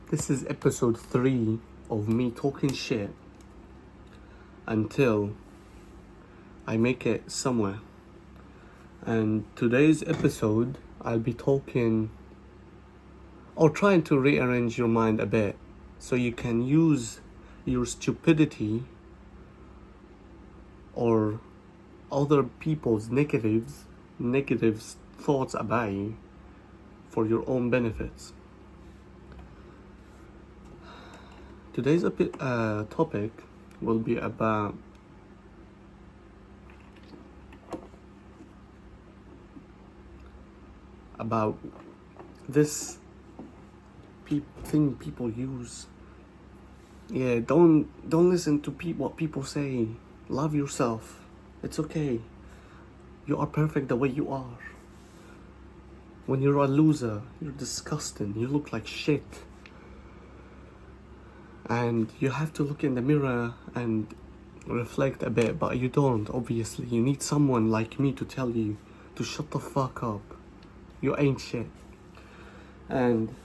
This is episode 3 of me talking shit until I make it somewhere. And today's episode, I'll be talking or trying to rearrange your mind a bit so you can use your stupidity or other people's negative thoughts about you for your own benefits. Today's topic will be about this thing people use. Yeah, don't listen to what people say. Love yourself. It's okay. You are perfect the way you are. When you're a loser, you're disgusting. You look like shit. And you have to look in the mirror and reflect a bit, but you don't, obviously. You need someone like me to tell you to shut the fuck up. You ain't shit. And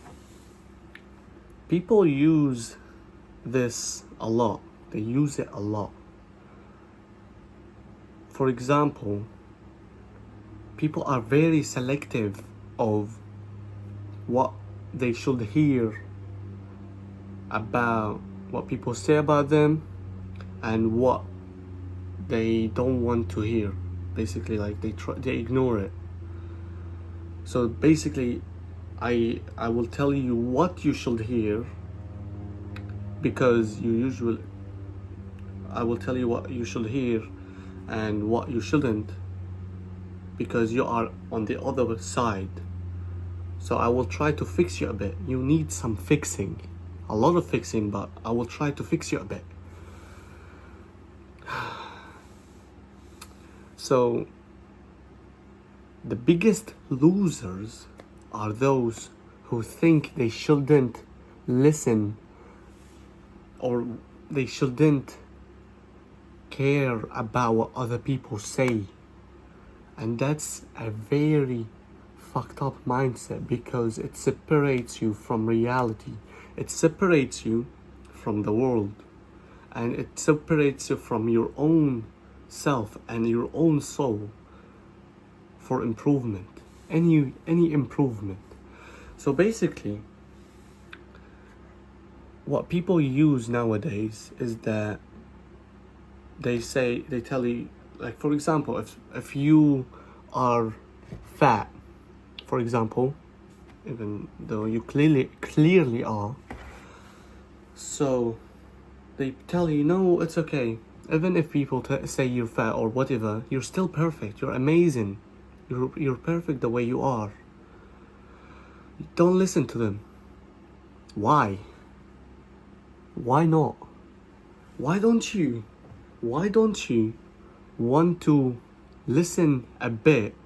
people use this a lot. They use it a lot. For example, people are very selective of what they should hear about what people say about them and what they don't want to hear. Basically, like they ignore it. So basically, I will tell you what you should hear because I will tell you what you should hear and what you shouldn't because you are on the other side. So I will try to fix you a bit. You need some fixing. A lot of fixing, but I will try to fix you a bit. So, the biggest losers are those who think they shouldn't listen or they shouldn't care about what other people say. And that's a very fucked up mindset because it separates you from reality. It separates you from the world, and it separates you from your own self and your own soul for improvement, any improvement. So basically, what people use nowadays is that they tell you, like, for example, if you are fat, for example, even though you clearly are, so they tell you, no, it's okay. Even if people say you're fat or whatever, you're still perfect. You're amazing. You're perfect the way you are. Don't listen to them. Why? Why not? Why don't you want to listen a bit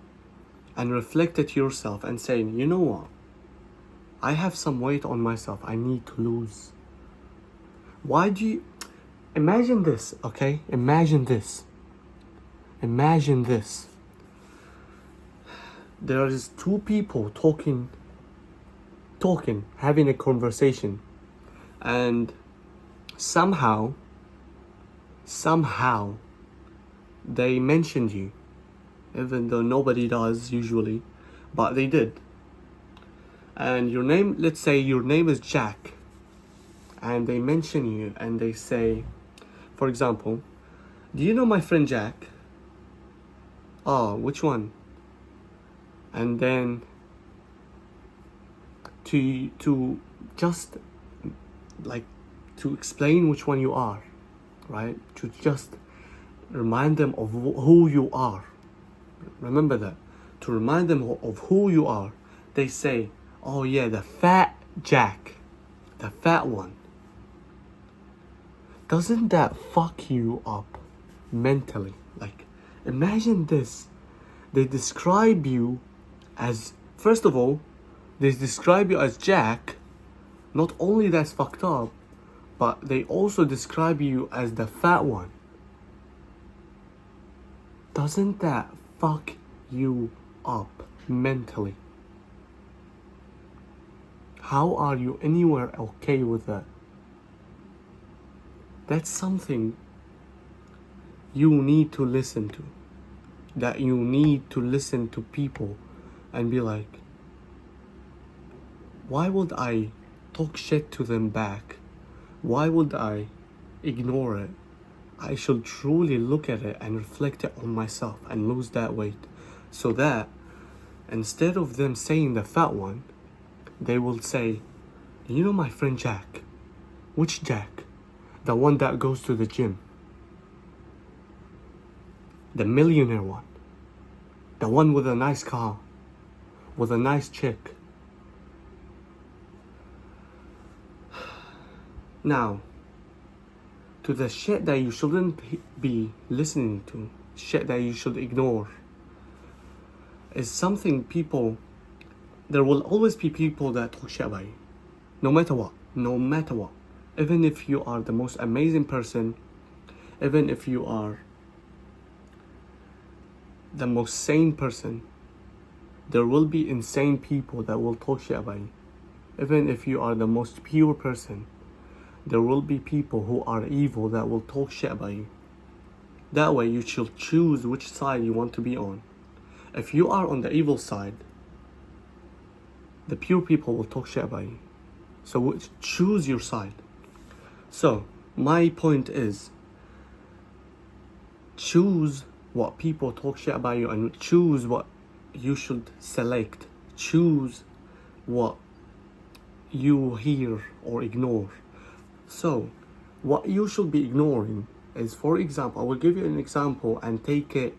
and reflect at yourself and say, you know what? I have some weight on myself. I need to lose. Why do you... Imagine this, okay? Imagine this. There is two people talking, having a conversation, and somehow they mentioned you, even though nobody does usually, but they did. And your name, let's say your name is Jack, and they mention you and they say, for example, do you know my friend Jack? Oh, which one? And then to just like to explain which one you are, right? To just remind them of who you are. Remember that. To remind them of who you are, they say, oh yeah, the fat Jack, the fat one. Doesn't that fuck you up mentally? Like, imagine this. They describe you as, first of all, they describe you as Jack. Not only that's fucked up, but they also describe you as the fat one. Doesn't that fuck you up mentally? How are you anywhere okay with that? That's something you need to listen to. That you need to listen to people and be like, why would I talk shit to them back? Why would I ignore it? I should truly look at it and reflect it on myself and lose that weight, so that instead of them saying the fat one, they will say, you know my friend Jack? Which Jack? The one that goes to the gym. The millionaire one. The one with a nice car. With a nice chick. Now, to the shit that you shouldn't be listening to, shit that you should ignore, is something people, there will always be people that talk shit about you. No matter what. No matter what. Even if you are the most amazing person, even if you are the most sane person, there will be insane people that will talk shit about you. Even if you are the most pure person, there will be people who are evil that will talk shit about you. That way you should choose which side you want to be on. If you are on the evil side, the pure people will talk shit about you. So choose your side. So my point is, choose what people talk shit about you and choose what you should select. Choose what you hear or ignore. So what you should be ignoring is, for example, I will give you an example and take it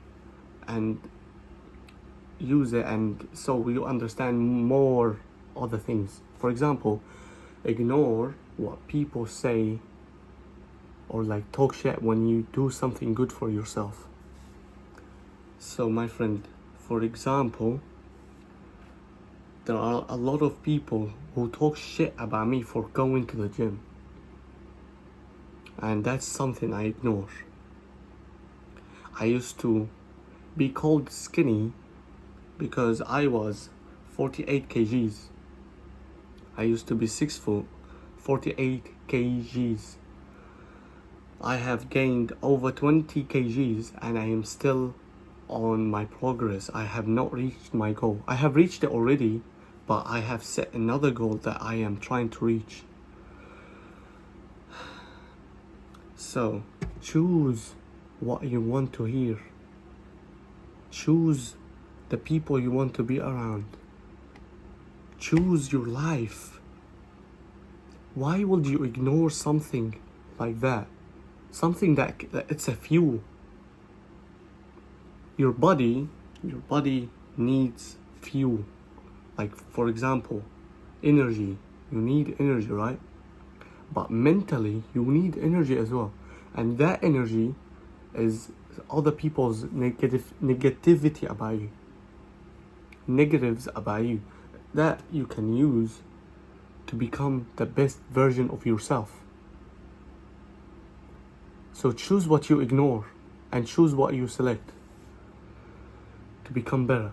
and use it, and so you understand more other things. For example, ignore what people say or like talk shit when you do something good for yourself. So my friend, for example, there are a lot of people who talk shit about me for going to the gym, and that's something I ignore. I used to be called skinny because I was 48 kgs. I used to be 6 foot, 48 kgs. I have gained over 20 kgs and I am still on my progress. I have not reached my goal. I have reached it already, but I have set another goal that I am trying to reach. So choose what you want to hear. Choose the people you want to be around. Choose your life. Why would you ignore something like that? Something that it's a fuel. Your body needs fuel. Like, for example, energy. You need energy, right? But mentally, you need energy as well. And that energy is other people's negativity about you. Negatives about you. That you can use to become the best version of yourself. So choose what you ignore and choose what you select to become better.